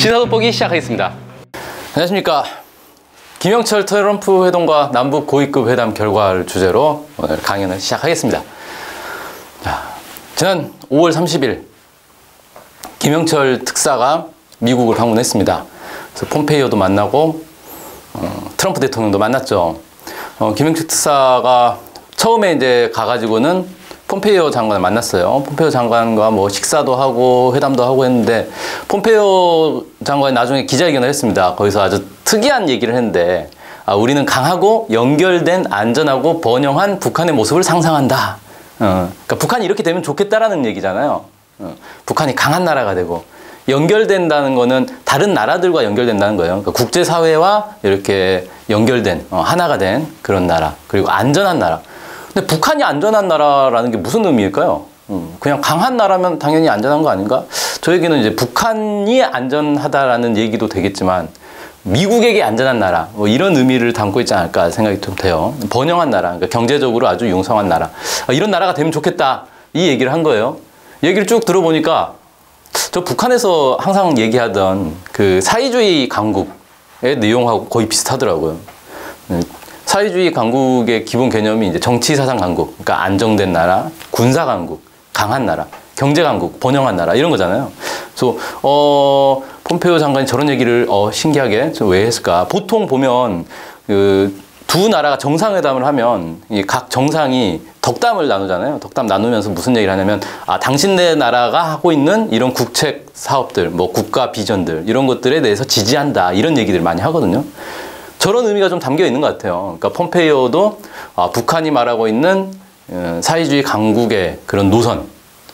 시사 돋보기 시작하겠습니다. 안녕하십니까. 김영철 트럼프 회동과 남북 고위급 회담 결과를 주제로 오늘 강연을 시작하겠습니다. 자, 지난 5월 30일 김영철 특사가 미국을 방문했습니다. 그래서 폼페이오도 만나고 트럼프 대통령도 만났죠. 김영철 특사가 처음에 이제 가가지고는 폼페이오 장관을 만났어요. 폼페이오 장관과 뭐 식사도 하고 회담도 하고 했는데, 폼페이오 장관이 나중에 기자회견을 했습니다. 거기서 아주 특이한 얘기를 했는데, 우리는 강하고 연결된 안전하고 번영한 북한의 모습을 상상한다. 그러니까 북한이 이렇게 되면 좋겠다라는 얘기잖아요. 북한이 강한 나라가 되고, 연결된다는 거는 다른 나라들과 연결된다는 거예요. 그러니까 국제사회와 이렇게 연결된, 하나가 된 그런 나라, 그리고 안전한 나라. 근데 북한이 안전한 나라라는 게 무슨 의미일까요? 그냥 강한 나라면 당연히 안전한 거 아닌가? 저에게는 이제 북한이 안전하다라는 얘기도 되겠지만, 미국에게 안전한 나라, 뭐 이런 의미를 담고 있지 않을까 생각이 좀 돼요. 번영한 나라, 그러니까 경제적으로 아주 융성한 나라. 이런 나라가 되면 좋겠다. 이 얘기를 한 거예요. 얘기를 쭉 들어보니까, 저 북한에서 항상 얘기하던 그 사회주의 강국의 내용하고 거의 비슷하더라고요. 사회주의 강국의 기본 개념이 이제 정치 사상 강국, 그러니까 안정된 나라, 군사 강국, 강한 나라, 경제 강국, 번영한 나라 이런 거잖아요. 그래서 폼페이오 장관이 저런 얘기를 신기하게 왜 했을까? 보통 보면 그 두 나라가 정상회담을 하면 이 각 정상이 덕담을 나누잖아요. 덕담 나누면서 무슨 얘기를 하냐면, 당신네 나라가 하고 있는 이런 국책 사업들, 뭐 국가 비전들 이런 것들에 대해서 지지한다 이런 얘기들 많이 하거든요. 저런 의미가 좀 담겨 있는 것 같아요. 그러니까 폼페이오도 북한이 말하고 있는 사회주의 강국의 그런 노선,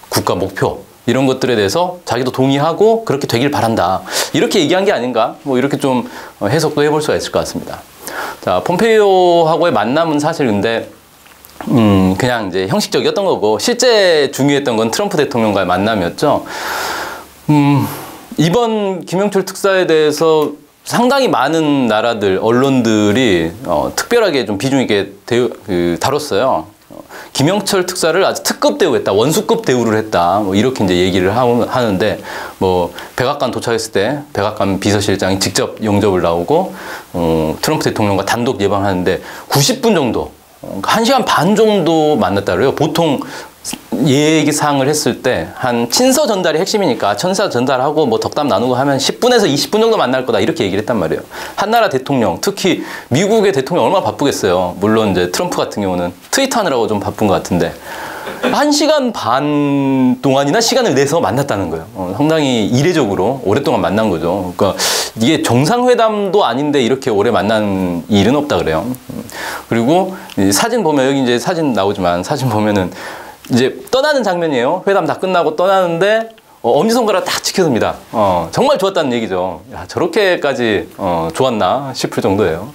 국가 목표 이런 것들에 대해서 자기도 동의하고 그렇게 되길 바란다. 이렇게 얘기한 게 아닌가? 뭐 이렇게 좀 해석도 해볼 수가 있을 것 같습니다. 자, 폼페이오하고의 만남은 사실 근데 그냥 이제 형식적이었던 거고, 실제 중요했던 건 트럼프 대통령과의 만남이었죠. 이번 김영철 특사에 대해서 상당히 많은 나라들, 언론들이 특별하게 좀 비중 있게 다뤘어요. 김영철 특사를 아주 특급 대우했다, 원수급 대우를 했다, 뭐 이렇게 이제 얘기를 하는데, 뭐 백악관 도착했을 때 백악관 비서실장이 직접 영접을 나오고 트럼프 대통령과 단독 예방하는데 90분 정도, 1시간 반 정도 만났다 그래요. 보통 얘기사항을 했을 때 한 친서 전달이 핵심이니까 친서 전달하고 뭐 덕담 나누고 하면 10분에서 20분 정도 만날 거다 이렇게 얘기를 했단 말이에요. 한 나라 대통령, 특히 미국의 대통령 얼마나 바쁘겠어요. 물론 이제 트럼프 같은 경우는 트위터하느라고 좀 바쁜 것 같은데 1시간 반 동안이나 시간을 내서 만났다는 거예요. 상당히 이례적으로 오랫동안 만난 거죠. 그러니까 이게 정상회담도 아닌데 이렇게 오래 만난 일은 없다 그래요. 그리고 사진 보면, 여기 이제 사진 나오지만, 사진 보면은 이제 떠나는 장면이에요. 회담 다 끝나고 떠나는데 엄지손가락 딱 지켜줍니다. 정말 좋았다는 얘기죠. 야, 저렇게까지 좋았나 싶을 정도예요.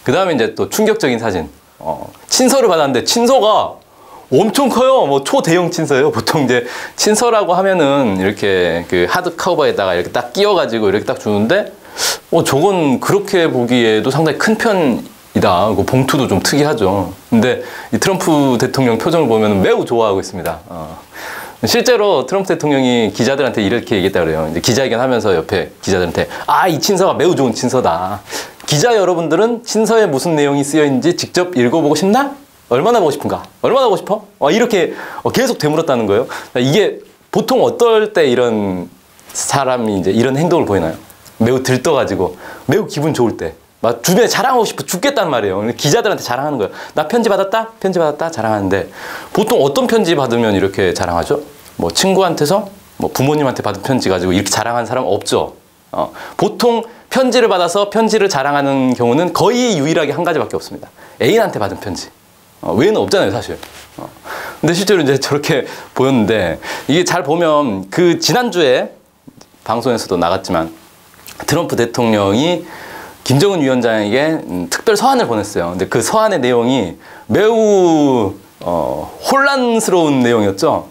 그 다음에 이제 또 충격적인 사진. 친서를 받았는데 친서가 엄청 커요. 뭐 초대형 친서예요. 보통 이제 친서라고 하면은 이렇게 그 하드 커버에다가 이렇게 딱 끼워가지고 이렇게 딱 주는데, 저건 그렇게 보기에도 상당히 큰 편이다. 그 봉투도 좀 특이하죠. 근데 이 트럼프 대통령 표정을 보면 매우 좋아하고 있습니다. 실제로 트럼프 대통령이 기자들한테 이렇게 얘기했다 그래요. 이제 기자회견 하면서 옆에 기자들한테, 이 친서가 매우 좋은 친서다. 기자 여러분들은 친서에 무슨 내용이 쓰여 있는지 직접 읽어보고 싶나? 얼마나 보고 싶은가? 얼마나 보고 싶어? 이렇게 계속 되물었다는 거예요. 이게 보통 어떨 때 이런 사람이 이제 이런 행동을 보이나요? 매우 들떠가지고, 매우 기분 좋을 때. 막 주변에 자랑하고 싶어 죽겠단 말이에요. 기자들한테 자랑하는 거예요. 나 편지 받았다? 편지 받았다? 자랑하는데, 보통 어떤 편지 받으면 이렇게 자랑하죠? 뭐 친구한테서, 뭐 부모님한테 받은 편지 가지고 이렇게 자랑하는 사람 없죠. 보통 편지를 받아서 편지를 자랑하는 경우는 거의 유일하게 한 가지밖에 없습니다. 애인한테 받은 편지. 외에는 없잖아요, 사실. 근데 실제로 이제 저렇게 보였는데, 이게 잘 보면 그 지난주에 방송에서도 나갔지만 트럼프 대통령이 김정은 위원장에게 특별 서한을 보냈어요. 근데 그 서한의 내용이 매우 혼란스러운 내용이었죠.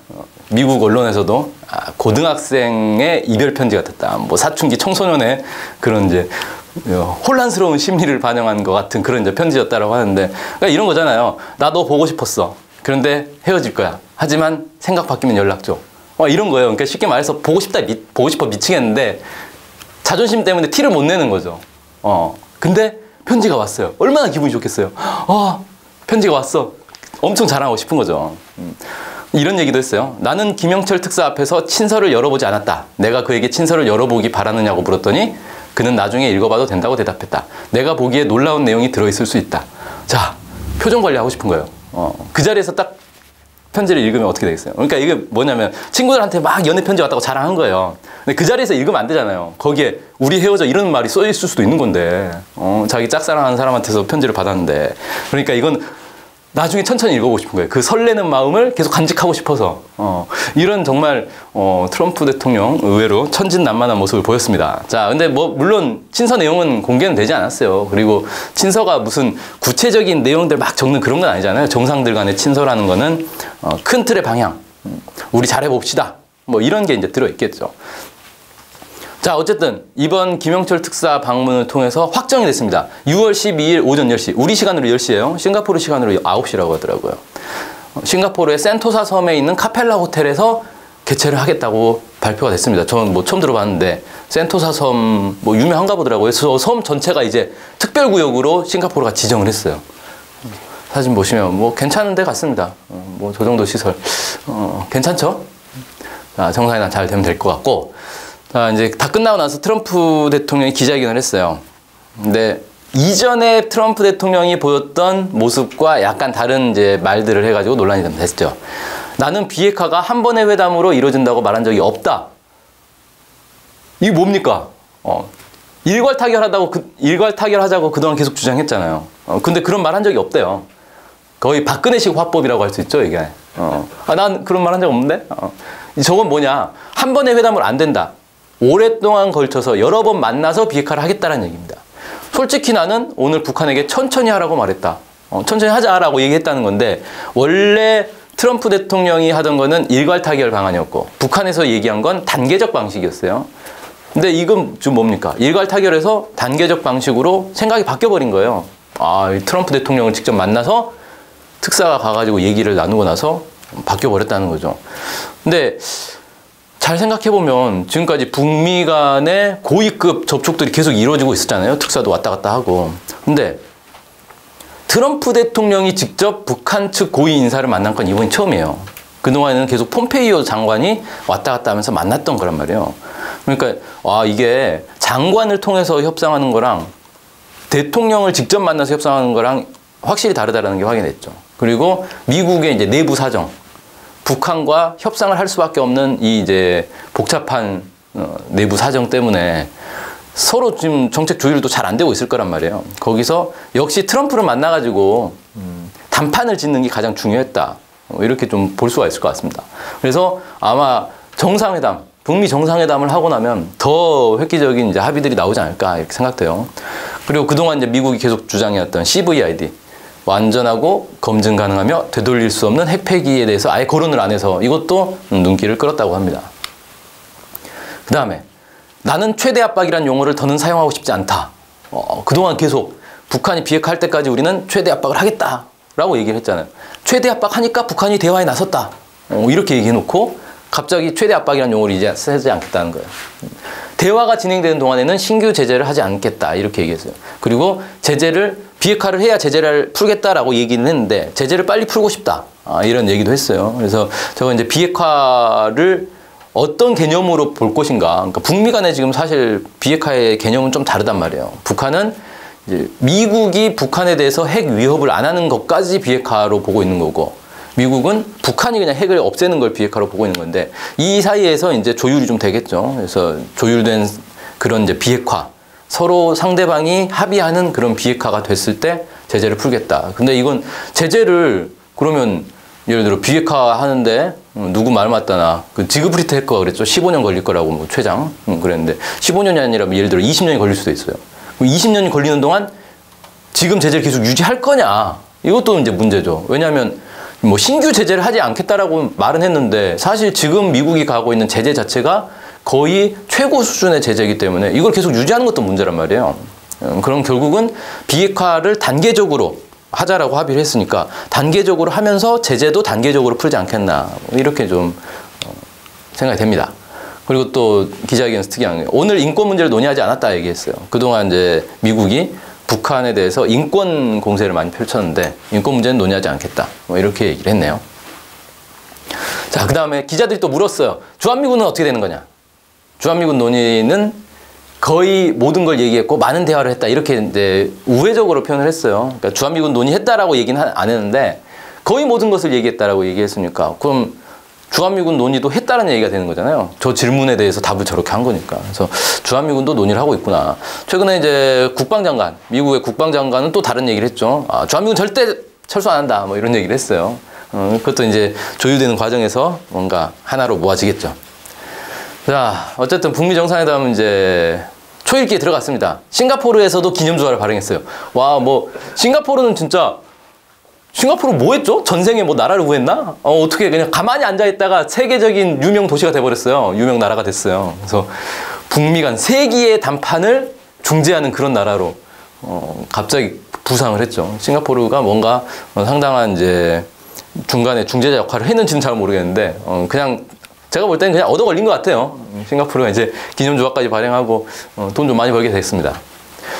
미국 언론에서도 고등학생의 이별 편지 같았다. 뭐 사춘기 청소년의 그런 이제 혼란스러운 심리를 반영한 것 같은 그런 이제 편지였다라고 하는데, 그러니까 이런 거잖아요. 나 너 보고 싶었어. 그런데 헤어질 거야. 하지만 생각 바뀌면 연락 줘. 이런 거예요. 그러니까 쉽게 말해서 보고 싶어 미치겠는데 자존심 때문에 티를 못 내는 거죠. 근데 편지가 왔어요. 얼마나 기분이 좋겠어요. 편지가 왔어. 엄청 자랑하고 싶은 거죠. 이런 얘기도 했어요. 나는 김영철 특사 앞에서 친서를 열어보지 않았다. 내가 그에게 친서를 열어보기 바라느냐고 물었더니 그는 나중에 읽어봐도 된다고 대답했다. 내가 보기에 놀라운 내용이 들어있을 수 있다. 자, 표정 관리하고 싶은 거예요. 그 자리에서 딱 편지를 읽으면 어떻게 되겠어요? 그러니까 이게 뭐냐면 친구들한테 막 연애 편지 왔다고 자랑한 거예요. 근데 그 자리에서 읽으면 안 되잖아요. 거기에 우리 헤어져 이런 말이 써 있을 수도 있는 건데 자기 짝사랑하는 사람한테서 편지를 받았는데 그러니까 이건 나중에 천천히 읽어보고 싶은 거예요. 그 설레는 마음을 계속 간직하고 싶어서 이런 정말 트럼프 대통령 의외로 천진난만한 모습을 보였습니다. 자, 근데 뭐 물론 친서 내용은 공개는 되지 않았어요. 그리고 친서가 무슨 구체적인 내용들 막 적는 그런 건 아니잖아요. 정상들 간의 친서라는 거는 큰 틀의 방향, 우리 잘해봅시다. 뭐 이런 게 이제 들어있겠죠. 자, 어쨌든 이번 김영철 특사 방문을 통해서 확정이 됐습니다. 6월 12일 오전 10시, 우리 시간으로 10시예요. 싱가포르 시간으로 9시라고 하더라고요. 싱가포르의 센토사 섬에 있는 카펠라 호텔에서 개최를 하겠다고 발표가 됐습니다. 저는 뭐 처음 들어봤는데 센토사 섬 뭐 유명한가 보더라고요. 그래서 섬 전체가 이제 특별구역으로 싱가포르가 지정을 했어요. 사진 보시면 뭐 괜찮은 데 같습니다. 뭐 저 정도 시설 괜찮죠? 자, 정상회담 잘 되면 될 것 같고. 자, 이제 다 끝나고 나서 트럼프 대통령이 기자회견을 했어요. 근데 이전에 트럼프 대통령이 보였던 모습과 약간 다른 이제 말들을 해가지고 논란이 좀 됐죠. 나는 비핵화가 한 번의 회담으로 이루어진다고 말한 적이 없다. 이게 뭡니까? 일괄 타결하자고 그동안 계속 주장했잖아요. 근데 그런 말 한 적이 없대요. 거의 박근혜식 화법이라고 할 수 있죠, 이게. 난 그런 말 한 적 없는데? 저건 뭐냐? 한 번의 회담으로 안 된다. 오랫동안 걸쳐서 여러 번 만나서 비핵화를 하겠다는 얘기입니다. 솔직히 나는 오늘 북한에게 천천히 하라고 말했다. 천천히 하자라고 얘기했다는 건데 원래 트럼프 대통령이 하던 거는 일괄 타결 방안이었고 북한에서 얘기한 건 단계적 방식이었어요. 근데 이건 좀 뭡니까? 일괄 타결에서 단계적 방식으로 생각이 바뀌어버린 거예요. 트럼프 대통령을 직접 만나서 특사가 가가지고 얘기를 나누고 나서 바뀌어버렸다는 거죠. 근데 잘 생각해보면 지금까지 북미 간의 고위급 접촉들이 계속 이루어지고 있었잖아요. 특사도 왔다 갔다 하고. 근데 트럼프 대통령이 직접 북한 측 고위 인사를 만난 건 이번이 처음이에요. 그동안에는 계속 폼페이오 장관이 왔다 갔다 하면서 만났던 거란 말이에요. 그러니까 이게 장관을 통해서 협상하는 거랑 대통령을 직접 만나서 협상하는 거랑 확실히 다르다는 게 확인됐죠. 그리고 미국의 이제 내부 사정, 북한과 협상을 할 수밖에 없는 이 이제 복잡한 내부 사정 때문에 서로 지금 정책 조율도 잘 안 되고 있을 거란 말이에요. 거기서 역시 트럼프를 만나가지고 단판을 짓는 게 가장 중요했다. 이렇게 좀 볼 수가 있을 것 같습니다. 그래서 아마 정상회담, 북미 정상회담을 하고 나면 더 획기적인 이제 합의들이 나오지 않을까 이렇게 생각돼요. 그리고 그동안 이제 미국이 계속 주장해왔던 CVID, 완전하고 검증 가능하며 되돌릴 수 없는 핵폐기에 대해서 아예 거론을 안 해서 이것도 눈길을 끌었다고 합니다. 그 다음에 나는 최대 압박이란 용어를 더는 사용하고 싶지 않다. 그동안 계속 북한이 비핵화할 때까지 우리는 최대 압박을 하겠다라고 얘기를 했잖아요. 최대 압박하니까 북한이 대화에 나섰다. 이렇게 얘기해놓고 갑자기 최대 압박이란 용어를 이제 쓰지 않겠다는 거예요. 대화가 진행되는 동안에는 신규 제재를 하지 않겠다 이렇게 얘기했어요. 그리고 비핵화를 해야 제재를 풀겠다라고 얘기는 했는데 제재를 빨리 풀고 싶다 이런 얘기도 했어요. 그래서 저거 이제 비핵화를 어떤 개념으로 볼 것인가. 그러니까 북미 간에 지금 사실 비핵화의 개념은 좀 다르단 말이에요. 북한은 이제 미국이 북한에 대해서 핵 위협을 안 하는 것까지 비핵화로 보고 있는 거고 미국은 북한이 그냥 핵을 없애는 걸 비핵화로 보고 있는 건데 이 사이에서 이제 조율이 좀 되겠죠. 그래서 조율된 그런 이제 비핵화, 서로 상대방이 합의하는 그런 비핵화가 됐을 때 제재를 풀겠다. 근데 이건 제재를 그러면 예를 들어 비핵화 하는데 누구 말 맞다나 그 지그프리트 해커가 그랬죠. 15년 걸릴 거라고 뭐 최장 그랬는데 15년이 아니라 예를 들어 20년이 걸릴 수도 있어요. 20년이 걸리는 동안 지금 제재를 계속 유지할 거냐? 이것도 이제 문제죠. 왜냐하면 뭐 신규 제재를 하지 않겠다라고 말은 했는데 사실 지금 미국이 가고 있는 제재 자체가 거의 최고 수준의 제재이기 때문에 이걸 계속 유지하는 것도 문제란 말이에요. 그럼 결국은 비핵화를 단계적으로 하자라고 합의를 했으니까 단계적으로 하면서 제재도 단계적으로 풀지 않겠나 이렇게 좀 생각이 됩니다. 그리고 또 기자회견에서 특이한 게 오늘 인권 문제를 논의하지 않았다 얘기했어요. 그동안 이제 미국이 북한에 대해서 인권 공세를 많이 펼쳤는데 인권 문제는 논의하지 않겠다. 뭐 이렇게 얘기를 했네요. 자, 그 다음에 기자들이 또 물었어요. 주한미군은 어떻게 되는 거냐? 주한미군 논의는 거의 모든 걸 얘기했고 많은 대화를 했다. 이렇게 이제 우회적으로 표현을 했어요. 그러니까 주한미군 논의했다라고 얘기는 안 했는데 거의 모든 것을 얘기했다라고 얘기했으니까 그럼 주한미군 논의도 했다는 얘기가 되는 거잖아요. 저 질문에 대해서 답을 저렇게 한 거니까. 그래서 주한미군도 논의를 하고 있구나. 최근에 이제 국방장관, 미국의 국방장관은 또 다른 얘기를 했죠. 아, 주한미군 절대 철수 안 한다. 뭐 이런 얘기를 했어요. 그것도 이제 조율되는 과정에서 뭔가 하나로 모아지겠죠. 자, 어쨌든 북미 정상회담은 이제 초읽기에 들어갔습니다. 싱가포르에서도 기념주화를 발행했어요. 와, 뭐 싱가포르는 진짜 싱가포르 뭐 했죠? 전생에 뭐 나라를 구했나? 어떻게 그냥 가만히 앉아있다가 세계적인 유명 도시가 돼버렸어요. 유명 나라가 됐어요. 그래서 북미 간 세기의 담판을 중재하는 그런 나라로 갑자기 부상을 했죠. 싱가포르가 뭔가 상당한 이제 중간에 중재자 역할을 했는지는 잘 모르겠는데 그냥 제가 볼 때는 그냥 얻어 걸린 것 같아요. 싱가포르가 이제 기념주화까지 발행하고 돈 좀 많이 벌게 됐습니다.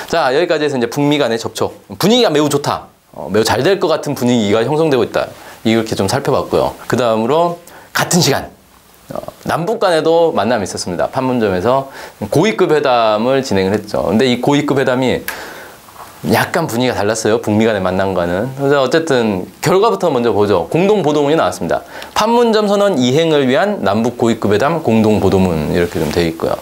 자, 여기까지 해서 이제 북미 간의 접촉. 분위기가 매우 좋다. 매우 잘 될 것 같은 분위기가 형성되고 있다. 이렇게 좀 살펴봤고요. 그 다음으로 같은 시간 남북 간에도 만남이 있었습니다. 판문점에서 고위급 회담을 진행을 했죠. 근데 이 고위급 회담이 약간 분위기가 달랐어요. 북미 간의 만남과는. 그래서 어쨌든 결과부터 먼저 보죠. 공동보도문이 나왔습니다. 판문점 선언 이행을 위한 남북 고위급 회담 공동보도문 이렇게 좀 되어 있고요.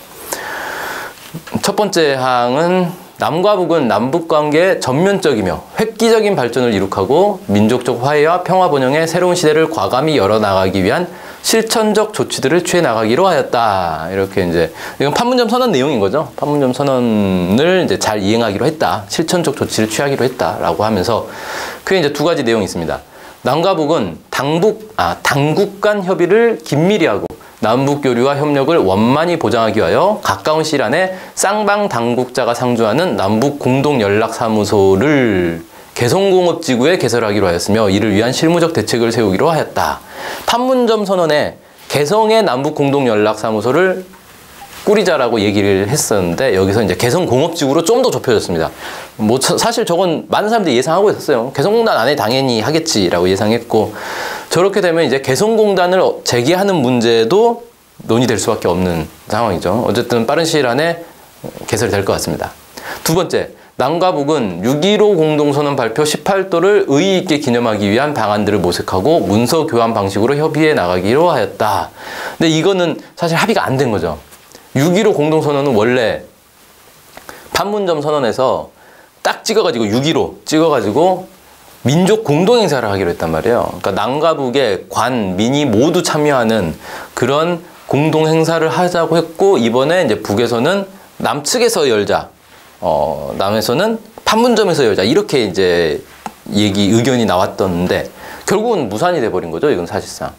첫 번째 항은 남과 북은 남북관계의 전면적이며 획기적인 발전을 이룩하고 민족적 화해와 평화 번영의 새로운 시대를 과감히 열어나가기 위한 실천적 조치들을 취해 나가기로 하였다. 이렇게 이제 이건 판문점 선언 내용인 거죠. 판문점 선언을 이제 잘 이행하기로 했다. 실천적 조치를 취하기로 했다라고 하면서 그게 이제 두 가지 내용이 있습니다. 남과 북은 당국 간 협의를 긴밀히 하고 남북 교류와 협력을 원만히 보장하기 위하여 가까운 시일 안에 쌍방 당국자가 상주하는 남북 공동연락사무소를 개성공업지구에 개설하기로 하였으며 이를 위한 실무적 대책을 세우기로 하였다. 판문점 선언에 개성의 남북 공동연락사무소를 꾸리자라고 얘기를 했었는데 여기서 이제 개성공업지구로 좀 더 좁혀졌습니다. 뭐 사실 저건 많은 사람들이 예상하고 있었어요. 개성공단 안에 당연히 하겠지라고 예상했고 저렇게 되면 이제 개성공단을 재개하는 문제도 논의될 수밖에 없는 상황이죠. 어쨌든 빠른 시일 안에 개설이 될 것 같습니다. 두 번째, 남과 북은 6.15 공동선언 발표 18도를 의의 있게 기념하기 위한 방안들을 모색하고 문서 교환 방식으로 협의해 나가기로 하였다. 근데 이거는 사실 합의가 안 된 거죠. 6.15 공동선언은 원래 판문점 선언에서 딱 찍어가지고 6.15 찍어가지고 민족 공동행사를 하기로 했단 말이에요. 그러니까 남과 북의 관, 민이 모두 참여하는 그런 공동행사를 하자고 했고 이번에 이제 북에서는 남측에서 열자, 남에서는 판문점에서 열자 이렇게 이제 의견이 나왔던데 결국은 무산이 돼버린 거죠. 이건 사실상.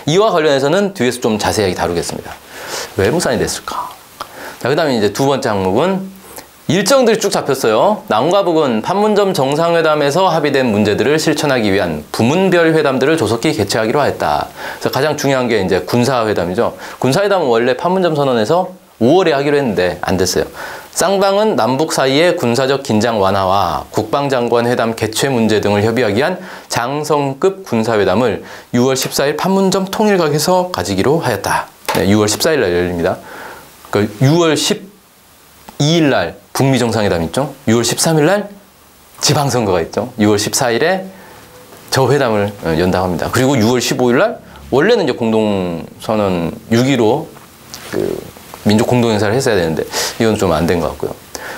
이와 관련해서는 뒤에서 좀 자세하게 다루겠습니다. 왜 무산이 됐을까? 자, 그 다음에 이제 두 번째 항목은 일정들이 쭉 잡혔어요. 남과 북은 판문점 정상회담에서 합의된 문제들을 실천하기 위한 부문별 회담들을 조속히 개최하기로 하였다. 그래서 가장 중요한 게 이제 군사회담이죠. 군사회담은 원래 판문점 선언에서 5월에 하기로 했는데 안 됐어요. 쌍방은 남북 사이의 군사적 긴장 완화와 국방장관 회담 개최 문제 등을 협의하기 위한 장성급 군사회담을 6월 14일 판문점 통일각에서 가지기로 하였다. 네, 6월 14일 날 열립니다. 그러니까 6월 12일 날 북미 정상회담 있죠. 6월 13일 날 지방선거가 있죠. 6월 14일에 저 회담을 연다고 합니다. 그리고 6월 15일 날 원래는 이제 공동선언 6.15 민족 공동행사를 했어야 되는데 이건 좀 안 된 것 같고요.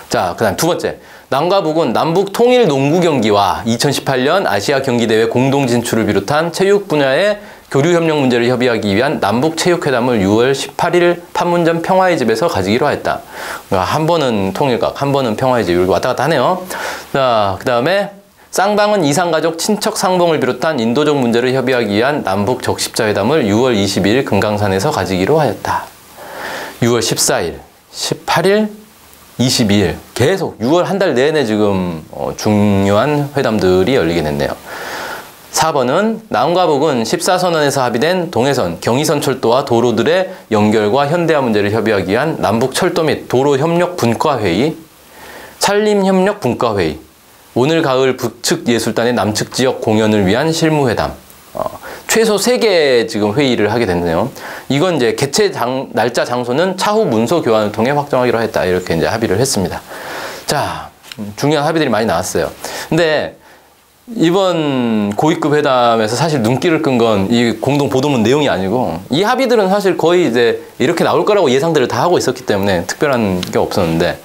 자, 그 다음 두 번째. 남과 북은 남북 통일 농구 경기와 2018년 아시아 경기대회 공동 진출을 비롯한 체육 분야의 교류 협력 문제를 협의하기 위한 남북 체육회담을 6월 18일 판문점 평화의 집에서 가지기로 했다. 그러니까 한 번은 통일각, 한 번은 평화의 집 이렇게 왔다 갔다 하네요. 자, 그 다음에 쌍방은 이산가족 친척 상봉을 비롯한 인도적 문제를 협의하기 위한 남북 적십자회담을 6월 22일 금강산에서 가지기로 하였다. 6월 14일, 18일, 22일 계속 6월 한 달 내내 지금 중요한 회담들이 열리게 됐네요. 4번은 남과 북은 14선언에서 합의된 동해선, 경의선 철도와 도로들의 연결과 현대화 문제를 협의하기 위한 남북 철도 및 도로 협력 분과회의, 산림 협력 분과회의, 오늘 가을 북측 예술단의 남측 지역 공연을 위한 실무회담. 최소 3개 지금 회의를 하게 됐네요. 이건 이제 개최 날짜 장소는 차후 문서 교환을 통해 확정하기로 했다. 이렇게 이제 합의를 했습니다. 자, 중요한 합의들이 많이 나왔어요. 근데 이번 고위급 회담에서 사실 눈길을 끈 건 이 공동 보도문 내용이 아니고 이 합의들은 사실 거의 이제 이렇게 나올 거라고 예상들을 다 하고 있었기 때문에 특별한 게 없었는데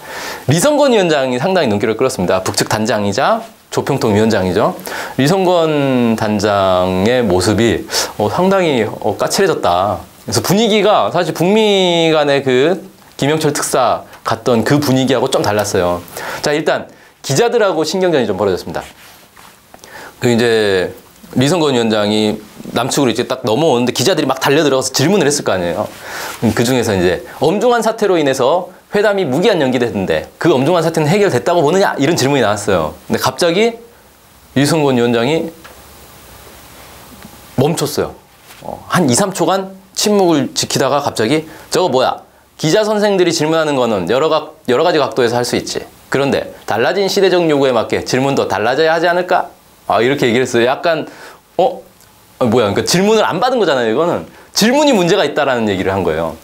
리성건 위원장이 상당히 눈길을 끌었습니다. 북측 단장이자 조평통 위원장이죠. 리성건 단장의 모습이 상당히 까칠해졌다. 그래서 분위기가 사실 북미 간의 그 김영철 특사 갔던 그 분위기하고 좀 달랐어요. 자, 일단 기자들하고 신경전이 좀 벌어졌습니다. 그 이제 리성건 위원장이 남측으로 이제 딱 넘어오는데 기자들이 막 달려들어가서 질문을 했을 거 아니에요. 그 중에서 이제 엄중한 사태로 인해서 회담이 무기한 연기됐는데 그 엄중한 사태는 해결됐다고 보느냐? 이런 질문이 나왔어요. 근데 갑자기 리성건 위원장이 멈췄어요. 한 2, 3초간 침묵을 지키다가 갑자기 저거 뭐야? 기자 선생들이 질문하는 거는 여러 가지 각도에서 할 수 있지. 그런데 달라진 시대적 요구에 맞게 질문도 달라져야 하지 않을까? 이렇게 얘기를 했어요. 약간 그러니까 질문을 안 받은 거잖아요. 이거는 질문이 문제가 있다라는 얘기를 한 거예요.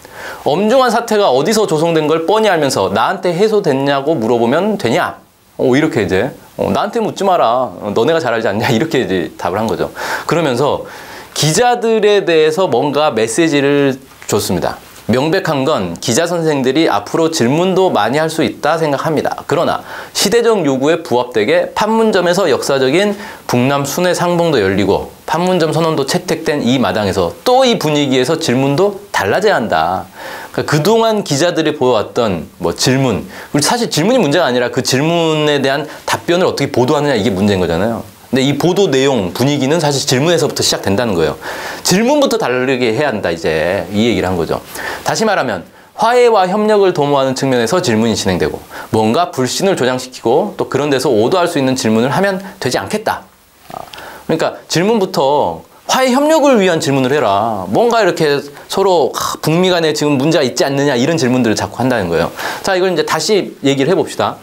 엄중한 사태가 어디서 조성된 걸 뻔히 알면서 나한테 해소됐냐고 물어보면 되냐? 이렇게 이제 나한테 묻지 마라. 너네가 잘 알지 않냐? 이렇게 이제 답을 한 거죠. 그러면서 기자들에 대해서 뭔가 메시지를 줬습니다. 명백한 건 기자 선생들이 앞으로 질문도 많이 할 수 있다 생각합니다. 그러나 시대적 요구에 부합되게 판문점에서 역사적인 북남 순회 상봉도 열리고 판문점 선언도 채택된 이 마당에서 또 이 분위기에서 질문도 달라져야 한다. 그러니까 그동안 기자들이 보여왔던 질문, 그리고 사실 질문이 문제가 아니라 그 질문에 대한 답변을 어떻게 보도하느냐 이게 문제인 거잖아요. 근데 이 보도 내용, 분위기는 사실 질문에서부터 시작된다는 거예요. 질문부터 다르게 해야 한다, 이제. 이 얘기를 한 거죠. 다시 말하면 화해와 협력을 도모하는 측면에서 질문이 진행되고 뭔가 불신을 조장시키고 또 그런 데서 오도할 수 있는 질문을 하면 되지 않겠다. 그러니까 질문부터 화해 협력을 위한 질문을 해라. 뭔가 이렇게 서로 북미 간에 지금 문제가 있지 않느냐 이런 질문들을 자꾸 한다는 거예요. 자, 이걸 이제 다시 얘기를 해봅시다.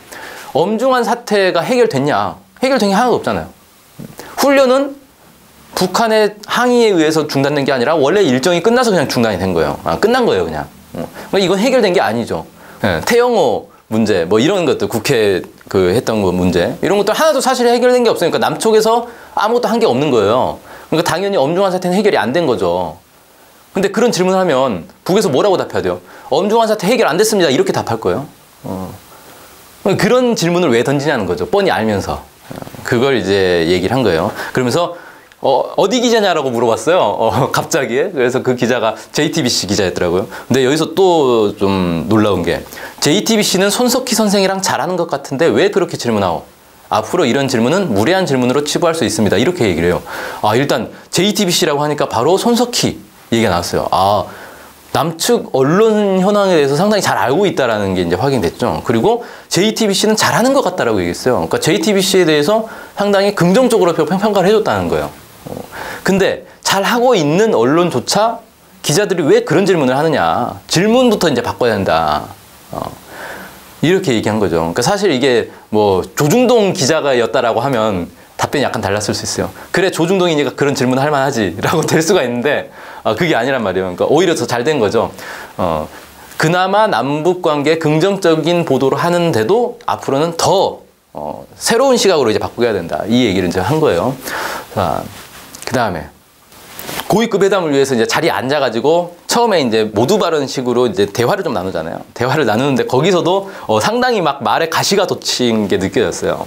엄중한 사태가 해결됐냐? 해결된 게 하나도 없잖아요. 훈련은 북한의 항의에 의해서 중단된 게 아니라 원래 일정이 끝나서 그냥 중단이 된 거예요. 끝난 거예요, 그냥. 이건 해결된 게 아니죠. 태영호 문제, 이런 것들, 국회 했던 거 문제, 이런 것도 하나도 사실 해결된 게 없으니까 남쪽에서 아무것도 한 게 없는 거예요. 그러니까 당연히 엄중한 사태는 해결이 안 된 거죠. 근데 그런 질문을 하면 북에서 뭐라고 답해야 돼요? 엄중한 사태 해결 안 됐습니다. 이렇게 답할 거예요. 그런 질문을 왜 던지냐는 거죠. 뻔히 알면서. 그걸 이제 얘기를 한 거예요. 그러면서 어디 기자냐라고 물어봤어요. 갑자기. 그래서 그 기자가 JTBC 기자였더라고요. 근데 여기서 또 좀 놀라운 게 JTBC는 손석희 선생이랑 잘하는 것 같은데 왜 그렇게 질문하오? 앞으로 이런 질문은 무례한 질문으로 치부할 수 있습니다. 이렇게 얘기를 해요. 일단 JTBC라고 하니까 바로 손석희 얘기가 나왔어요. 남측 언론 현황에 대해서 상당히 잘 알고 있다라는 게 이제 확인됐죠. 그리고 JTBC는 잘하는 것 같다라고 얘기했어요. 그러니까 JTBC에 대해서 상당히 긍정적으로 평가를 해줬다는 거예요. 근데 잘하고 있는 언론조차 기자들이 왜 그런 질문을 하느냐. 질문부터 이제 바꿔야 된다. 이렇게 얘기한 거죠. 그러니까 사실 이게 조중동 기자가였다라고 하면 답변이 약간 달랐을 수 있어요. 그래, 조중동이니까 그런 질문 할 만하지 라고 될 수가 있는데 그게 아니란 말이에요. 그러니까 오히려 더 잘 된 거죠. 그나마 남북관계 긍정적인 보도를 하는데도 앞으로는 더 새로운 시각으로 이제 바꾸게 해야 된다. 이 얘기를 이제 한 거예요. 자, 그 다음에 고위급 회담을 위해서 이제 자리에 앉아가지고 처음에 이제 모두 발언식으로 이제 대화를 좀 나누잖아요. 대화를 나누는데 거기서도 상당히 막 말에 가시가 돋친 게 느껴졌어요.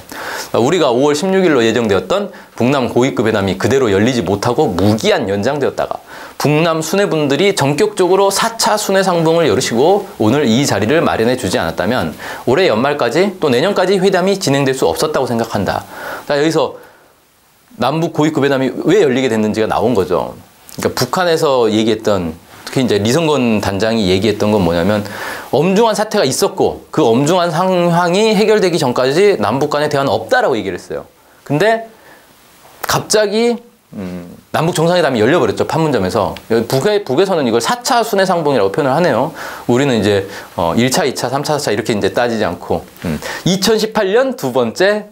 우리가 5월 16일로 예정되었던 북남 고위급 회담이 그대로 열리지 못하고 무기한 연장되었다가 북남 수뇌분들이 전격적으로 4차 수뇌 상봉을 열으시고 오늘 이 자리를 마련해 주지 않았다면 올해 연말까지 또 내년까지 회담이 진행될 수 없었다고 생각한다. 자, 여기서 남북 고위급 회담이 왜 열리게 됐는지가 나온 거죠. 그러니까 북한에서 얘기했던, 특히 이제 리성건 단장이 얘기했던 건 뭐냐면 엄중한 사태가 있었고 그 엄중한 상황이 해결되기 전까지 남북 간의 대화는 없다라고 얘기를 했어요. 근데 갑자기 남북 정상회담이 열려버렸죠. 판문점에서. 북에서는 이걸 4차 순회상봉이라고 표현을 하네요. 우리는 이제 1차, 2차, 3차, 4차 이렇게 이제 따지지 않고 2018년 두 번째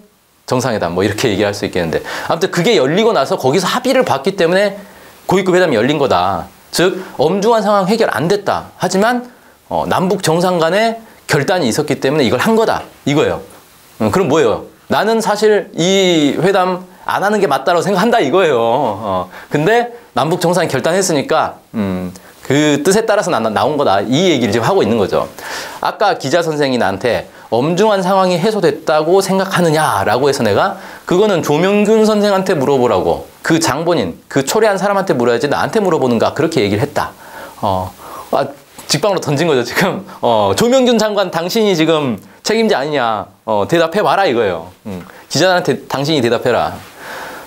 정상회담 뭐 이렇게 얘기할 수 있겠는데, 아무튼 그게 열리고 나서 거기서 합의를 봤기 때문에 고위급 회담이 열린 거다. 즉 엄중한 상황 해결 안 됐다. 하지만 남북 정상 간에 결단이 있었기 때문에 이걸 한 거다. 이거예요. 그럼 뭐예요? 나는 사실 이 회담 안 하는 게 맞다고 생각한다 이거예요. 근데 남북 정상이 결단했으니까 그 뜻에 따라서 나온 거다. 이 얘기를 지금 하고 있는 거죠. 아까 기자 선생이 나한테 엄중한 상황이 해소됐다고 생각하느냐라고 해서 내가 그거는 조명균 선생한테 물어보라고, 그 장본인, 그 초래한 사람한테 물어야지 나한테 물어보는가, 그렇게 얘기를 했다. 직방으로 던진 거죠, 지금. 조명균 장관 당신이 지금 책임자 아니냐. 대답해봐라 이거예요. 기자들한테 당신이 대답해라.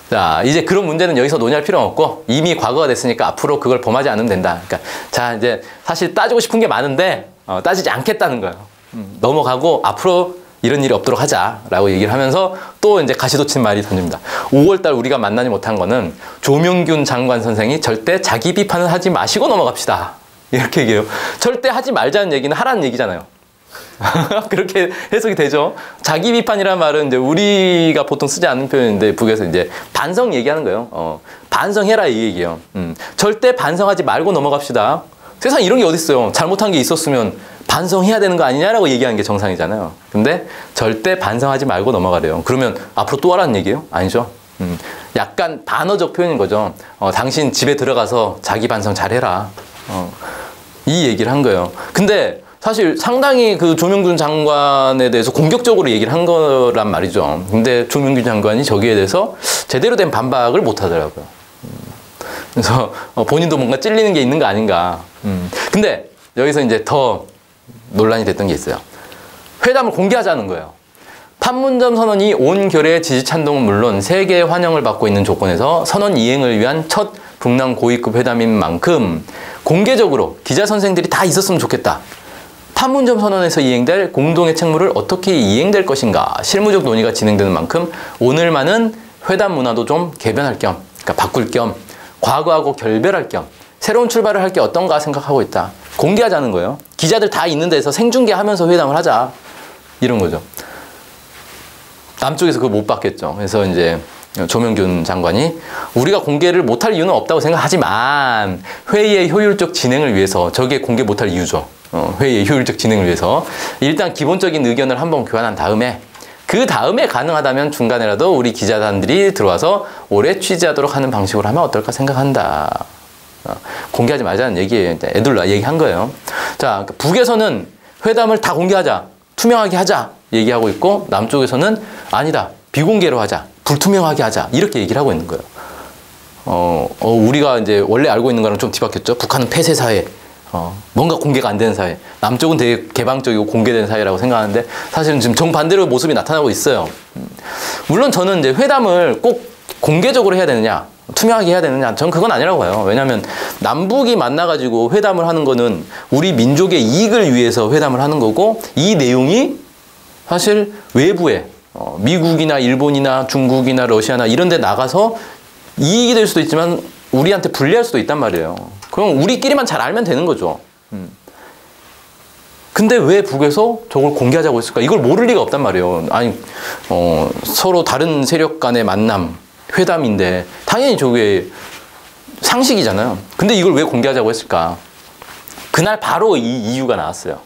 자, 이제 그런 문제는 여기서 논의할 필요는 없고 이미 과거가 됐으니까 앞으로 그걸 범하지 않으면 된다. 그러니까 자, 이제 사실 따지고 싶은 게 많은데 따지지 않겠다는 거예요. 넘어가고 앞으로 이런 일이 없도록 하자라고 얘기를 하면서 또 이제 가시돋친 말이 던집니다. 5월달 우리가 만나지 못한 거는 조명균 장관 선생이 절대 자기 비판은 하지 마시고 넘어갑시다. 이렇게 얘기해요. 절대 하지 말자는 얘기는 하라는 얘기잖아요. 그렇게 해석이 되죠. 자기 비판이라는 말은 이제 우리가 보통 쓰지 않는 표현인데 북에서 이제 반성 얘기하는 거예요. 반성해라 이 얘기예요. 절대 반성하지 말고 넘어갑시다. 세상에 이런 게 어디 있어요. 잘못한 게 있었으면 반성해야 되는 거 아니냐라고 얘기하는 게 정상이잖아요. 근데 절대 반성하지 말고 넘어가래요. 그러면 앞으로 또 하라는 얘기예요? 아니죠. 약간 반어적 표현인 거죠. 당신 집에 들어가서 자기 반성 잘해라. 이 얘기를 한 거예요. 근데 사실 상당히 그 조명균 장관에 대해서 공격적으로 얘기를 한 거란 말이죠. 근데 조명균 장관이 저기에 대해서 제대로 된 반박을 못 하더라고요. 그래서 본인도 뭔가 찔리는 게 있는 거 아닌가. 근데 여기서 이제 더 논란이 됐던 게 있어요. 회담을 공개하자는 거예요. 판문점 선언이 온 결의 지지 찬동은 물론 세계의 환영을 받고 있는 조건에서 선언 이행을 위한 첫 북남 고위급 회담인 만큼 공개적으로 기자 선생들이 다 있었으면 좋겠다. 판문점 선언에서 이행될 공동의 책무를 어떻게 이행될 것인가 실무적 논의가 진행되는 만큼 오늘만은 회담 문화도 좀 개변할 겸, 그러니까 바꿀 겸, 과거하고 결별할 겸 새로운 출발을 할 게 어떤가 생각하고 있다. 공개하자는 거예요. 기자들 다 있는 데서 생중계하면서 회담을 하자. 이런 거죠. 남쪽에서 그걸 못 받겠죠. 그래서 이제 조명균 장관이 우리가 공개를 못할 이유는 없다고 생각하지만 회의의 효율적 진행을 위해서, 저게 공개 못할 이유죠. 회의의 효율적 진행을 위해서 일단 기본적인 의견을 한번 교환한 다음에 그 다음에 가능하다면 중간에라도 우리 기자단들이 들어와서 오래 취재하도록 하는 방식으로 하면 어떨까 생각한다. 공개하지 말자는 얘기예요. 애들 얘기한 거예요. 자, 북에서는 회담을 다 공개하자, 투명하게 하자 얘기하고 있고, 남쪽에서는 아니다, 비공개로 하자, 불투명하게 하자, 이렇게 얘기를 하고 있는 거예요. 우리가 이제 원래 알고 있는 거랑 좀 뒤바뀌었죠. 북한은 폐쇄 사회, 뭔가 공개가 안 되는 사회. 남쪽은 되게 개방적이고 공개된 사회라고 생각하는데 사실은 지금 정반대로 모습이 나타나고 있어요. 물론 저는 이제 회담을 꼭 공개적으로 해야 되느냐, 투명하게 해야 되느냐, 전 그건 아니라고 봐요. 왜냐하면 남북이 만나가지고 회담을 하는 거는 우리 민족의 이익을 위해서 회담을 하는 거고, 이 내용이 사실 외부에 미국이나 일본이나 중국이나 러시아나 이런 데 나가서 이익이 될 수도 있지만 우리한테 불리할 수도 있단 말이에요. 그럼 우리끼리만 잘 알면 되는 거죠. 근데 왜 북에서 저걸 공개하자고 했을까? 이걸 모를 리가 없단 말이에요. 아니, 서로 다른 세력 간의 만남, 회담인데 당연히 저게 상식이잖아요. 근데 이걸 왜 공개하자고 했을까? 그날 바로 이 이유가 나왔어요.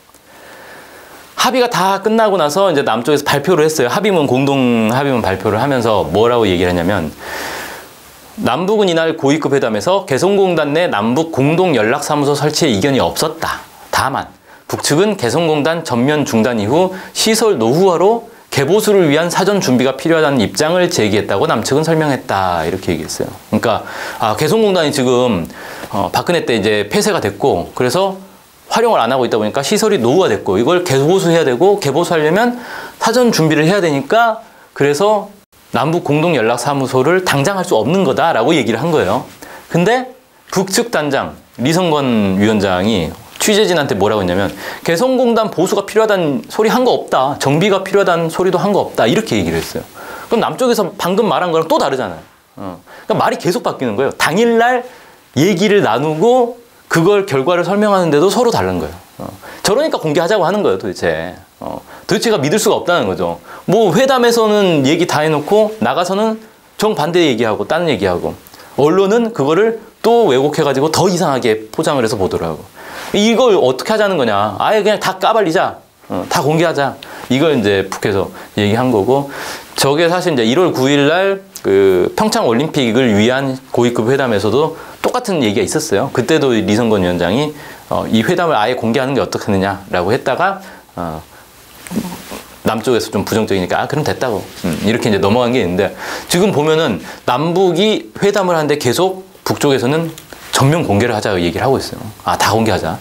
합의가 다 끝나고 나서 이제 남쪽에서 발표를 했어요. 합의문, 공동 합의문 발표를 하면서 뭐라고 얘기를 했냐면, 남북은 이날 고위급 회담에서 개성공단 내 남북 공동 연락사무소 설치에 이견이 없었다. 다만 북측은 개성공단 전면 중단 이후 시설 노후화로 개보수를 위한 사전 준비가 필요하다는 입장을 제기했다고 남측은 설명했다. 이렇게 얘기했어요. 그러니까 개성공단이 지금 박근혜 때 이제 폐쇄가 됐고, 그래서 활용을 안 하고 있다 보니까 시설이 노후화됐고, 이걸 개보수해야 되고, 개보수하려면 사전 준비를 해야 되니까, 그래서 남북 공동연락사무소를 당장 할 수 없는 거다라고 얘기를 한 거예요. 근데 북측 단장 리성건 위원장이 취재진한테 뭐라고 했냐면, 개성공단 보수가 필요하다는 소리 한 거 없다, 정비가 필요하다는 소리도 한 거 없다, 이렇게 얘기를 했어요. 그럼 남쪽에서 방금 말한 거랑 또 다르잖아요. 그러니까 말이 계속 바뀌는 거예요. 당일날 얘기를 나누고 그걸 결과를 설명하는데도 서로 다른 거예요. 저러니까 공개하자고 하는 거예요, 도대체. 도대체가 믿을 수가 없다는 거죠. 뭐 회담에서는 얘기 다 해놓고 나가서는 정반대 얘기하고 딴 얘기하고 언론은 그거를 또 왜곡해가지고 더 이상하게 포장을 해서 보더라고. 이걸 어떻게 하자는 거냐. 아예 그냥 다 까발리자. 다 공개하자. 이걸 이제 북에서 얘기한 거고, 저게 사실 이제 1월 9일 날 그 평창 올림픽을 위한 고위급 회담에서도 똑같은 얘기가 있었어요. 그때도 리성건 위원장이 이 회담을 아예 공개하는 게 어떻겠느냐라고 했다가 남쪽에서 좀 부정적이니까 그럼 됐다고 이렇게 이제 넘어간 게 있는데, 지금 보면은 남북이 회담을 하는데 계속 북쪽에서는 전면 공개를 하자 얘기를 하고 있어요. 다 공개하자.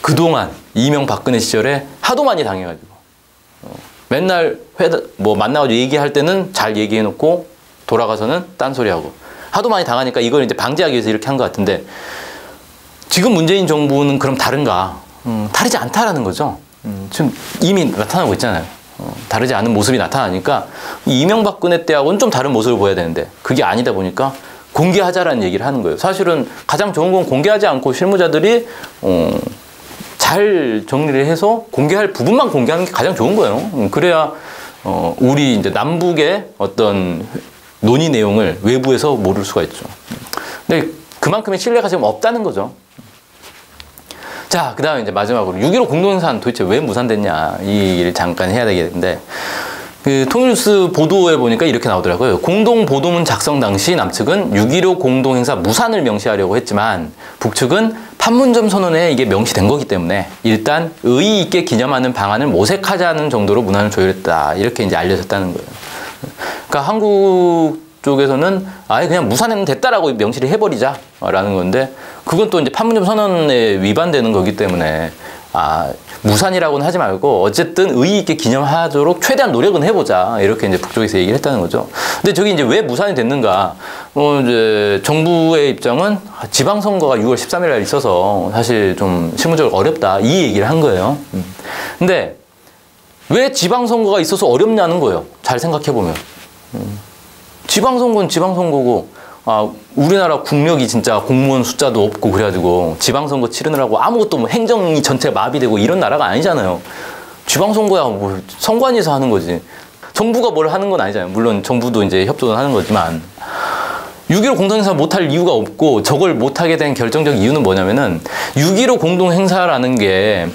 그동안 이명박근혜 시절에 하도 많이 당해가지고 맨날 뭐 만나가지고 얘기할 때는 잘 얘기해놓고 돌아가서는 딴소리하고 하도 많이 당하니까 이걸 이제 방지하기 위해서 이렇게 한 것 같은데, 지금 문재인 정부는 그럼 다른가? 다르지 않다라는 거죠. 지금 이미 나타나고 있잖아요. 다르지 않은 모습이 나타나니까 이명박근혜 때하고는 좀 다른 모습을 보여야 되는데 그게 아니다 보니까 공개하자라는 얘기를 하는 거예요. 사실은 가장 좋은 건 공개하지 않고 실무자들이 잘 정리를 해서 공개할 부분만 공개하는 게 가장 좋은 거예요. 그래야 우리 이제 남북의 어떤 논의 내용을 외부에서 모를 수가 있죠. 근데 그만큼의 신뢰가 지금 없다는 거죠. 자, 그 다음에 이제 마지막으로 6.15 공동행사는 도대체 왜 무산됐냐, 이 얘기를 잠깐 해야 되겠는데, 그 통일뉴스 보도에 보니까 이렇게 나오더라고요. 공동보도문 작성 당시 남측은 6.15 공동행사 무산을 명시하려고 했지만 북측은 판문점 선언에 이게 명시된 거기 때문에 일단 의의 있게 기념하는 방안을 모색하자는 정도로 문안을 조율했다, 이렇게 이제 알려졌다는 거예요. 그러니까 한국 쪽에서는 아예 그냥 무산하면 됐다라고 명시를 해버리자라는 건데, 그건 또 이제 판문점 선언에 위반되는 거기 때문에 무산이라고는 하지 말고 어쨌든 의의 있게 기념하도록 최대한 노력은 해보자, 이렇게 이제 북쪽에서 얘기를 했다는 거죠. 근데 저기 이제 왜 무산이 됐는가? 이제 정부의 입장은 지방선거가 6월 13일 날 있어서 사실 좀 실무적으로 어렵다, 이 얘기를 한 거예요. 근데 왜 지방선거가 있어서 어렵냐는 거예요. 잘 생각해보면. 지방선거는 지방선거고, 우리나라 국력이 진짜 공무원 숫자도 없고 그래가지고 지방선거 치르느라고 아무것도 뭐 행정이 전체 마비되고 이런 나라가 아니잖아요. 지방선거야 뭐 선관위에서 하는 거지. 정부가 뭘 하는 건 아니잖아요. 물론 정부도 이제 협조는 하는 거지만 6.15 공동행사 못할 이유가 없고, 저걸 못하게 된 결정적 이유는 뭐냐면은 6.15 공동행사라는 게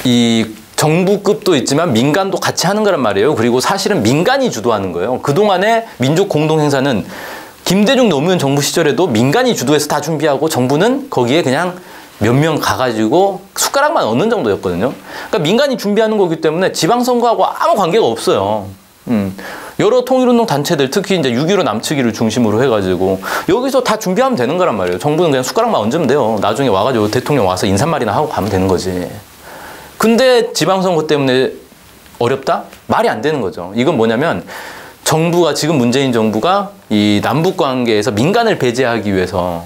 이 정부급도 있지만 민간도 같이 하는 거란 말이에요. 그리고 사실은 민간이 주도하는 거예요. 그동안의 민족 공동행사는 김대중 노무현 정부 시절에도 민간이 주도해서 다 준비하고 정부는 거기에 그냥 몇 명 가가지고 숟가락만 얹는 정도였거든요. 그러니까 민간이 준비하는 거기 때문에 지방선거하고 아무 관계가 없어요. 여러 통일운동 단체들, 특히 이제 6.15 남측위를 중심으로 해가지고 여기서 다 준비하면 되는 거란 말이에요. 정부는 그냥 숟가락만 얹으면 돼요. 나중에 와가지고 대통령 와서 인사말이나 하고 가면 되는 거지. 근데 지방선거 때문에 어렵다? 말이 안 되는 거죠. 이건 뭐냐면 정부가, 지금 문재인 정부가 이 남북 관계에서 민간을 배제하기 위해서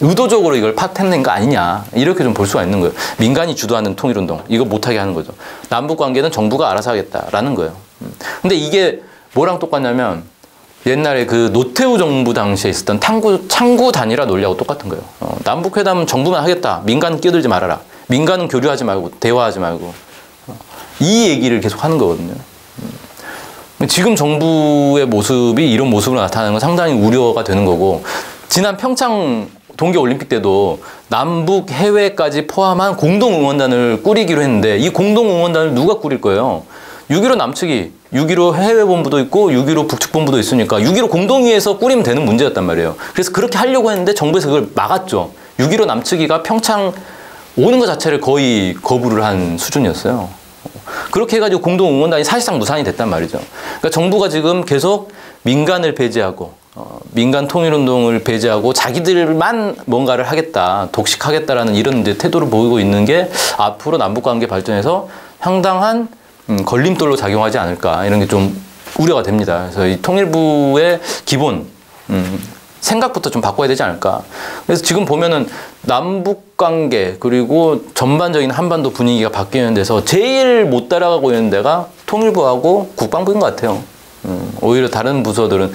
의도적으로 이걸 파탄낸 거 아니냐, 이렇게 좀 볼 수가 있는 거예요. 민간이 주도하는 통일운동, 이거 못하게 하는 거죠. 남북 관계는 정부가 알아서 하겠다라는 거예요. 근데 이게 뭐랑 똑같냐면 옛날에 그 노태우 정부 당시에 있었던 창구 단일화 논리하고 똑같은 거예요. 남북 회담은 정부만 하겠다, 민간은 끼어들지 말아라, 민간은 교류하지 말고 대화하지 말고, 이 얘기를 계속 하는 거거든요. 지금 정부의 모습이 이런 모습으로 나타나는 건 상당히 우려가 되는 거고, 지난 평창 동계올림픽 때도 남북 해외까지 포함한 공동응원단을 꾸리기로 했는데 이 공동응원단을 누가 꾸릴 거예요? 6.15 남측이, 6.15 해외본부도 있고 6.15 북측본부도 있으니까 6.15 공동위에서 꾸리면 되는 문제였단 말이에요. 그래서 그렇게 하려고 했는데 정부에서 그걸 막았죠. 6.15 남측이가 평창 오는 것 자체를 거의 거부를 한 수준이었어요. 그렇게 해가지고 공동응원단이 사실상 무산이 됐단 말이죠. 그러니까 정부가 지금 계속 민간을 배제하고 민간 통일운동을 배제하고 자기들만 뭔가를 하겠다, 독식하겠다라는 이런 이제 태도를 보이고 있는 게 앞으로 남북관계 발전에서 상당한 걸림돌로 작용하지 않을까, 이런 게 좀 우려가 됩니다. 그래서 이 통일부의 기본 생각부터 좀 바꿔야 되지 않을까. 그래서 지금 보면은 남북관계 그리고 전반적인 한반도 분위기가 바뀌는 데서 제일 못 따라가고 있는 데가 통일부하고 국방부인 것 같아요. 오히려 다른 부서들은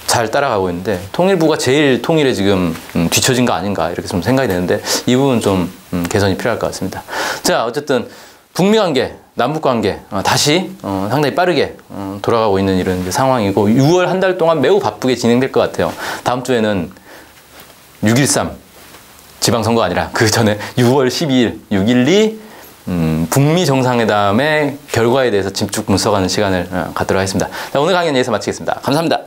잘 따라가고 있는데 통일부가 제일 통일에 지금 뒤처진 거 아닌가 이렇게 좀 생각이 되는데 이 부분 좀 개선이 필요할 것 같습니다. 자, 어쨌든 북미 관계, 남북 관계 다시 상당히 빠르게 돌아가고 있는 이런 이제 상황이고 6월 한 달 동안 매우 바쁘게 진행될 것 같아요. 다음 주에는 6.13 지방선거 아니라 그 전에 6월 12일 6.12 북미 정상회담의 결과에 대해서 집중 분석하는 시간을 갖도록 하겠습니다. 자, 오늘 강의는 여기서 마치겠습니다. 감사합니다.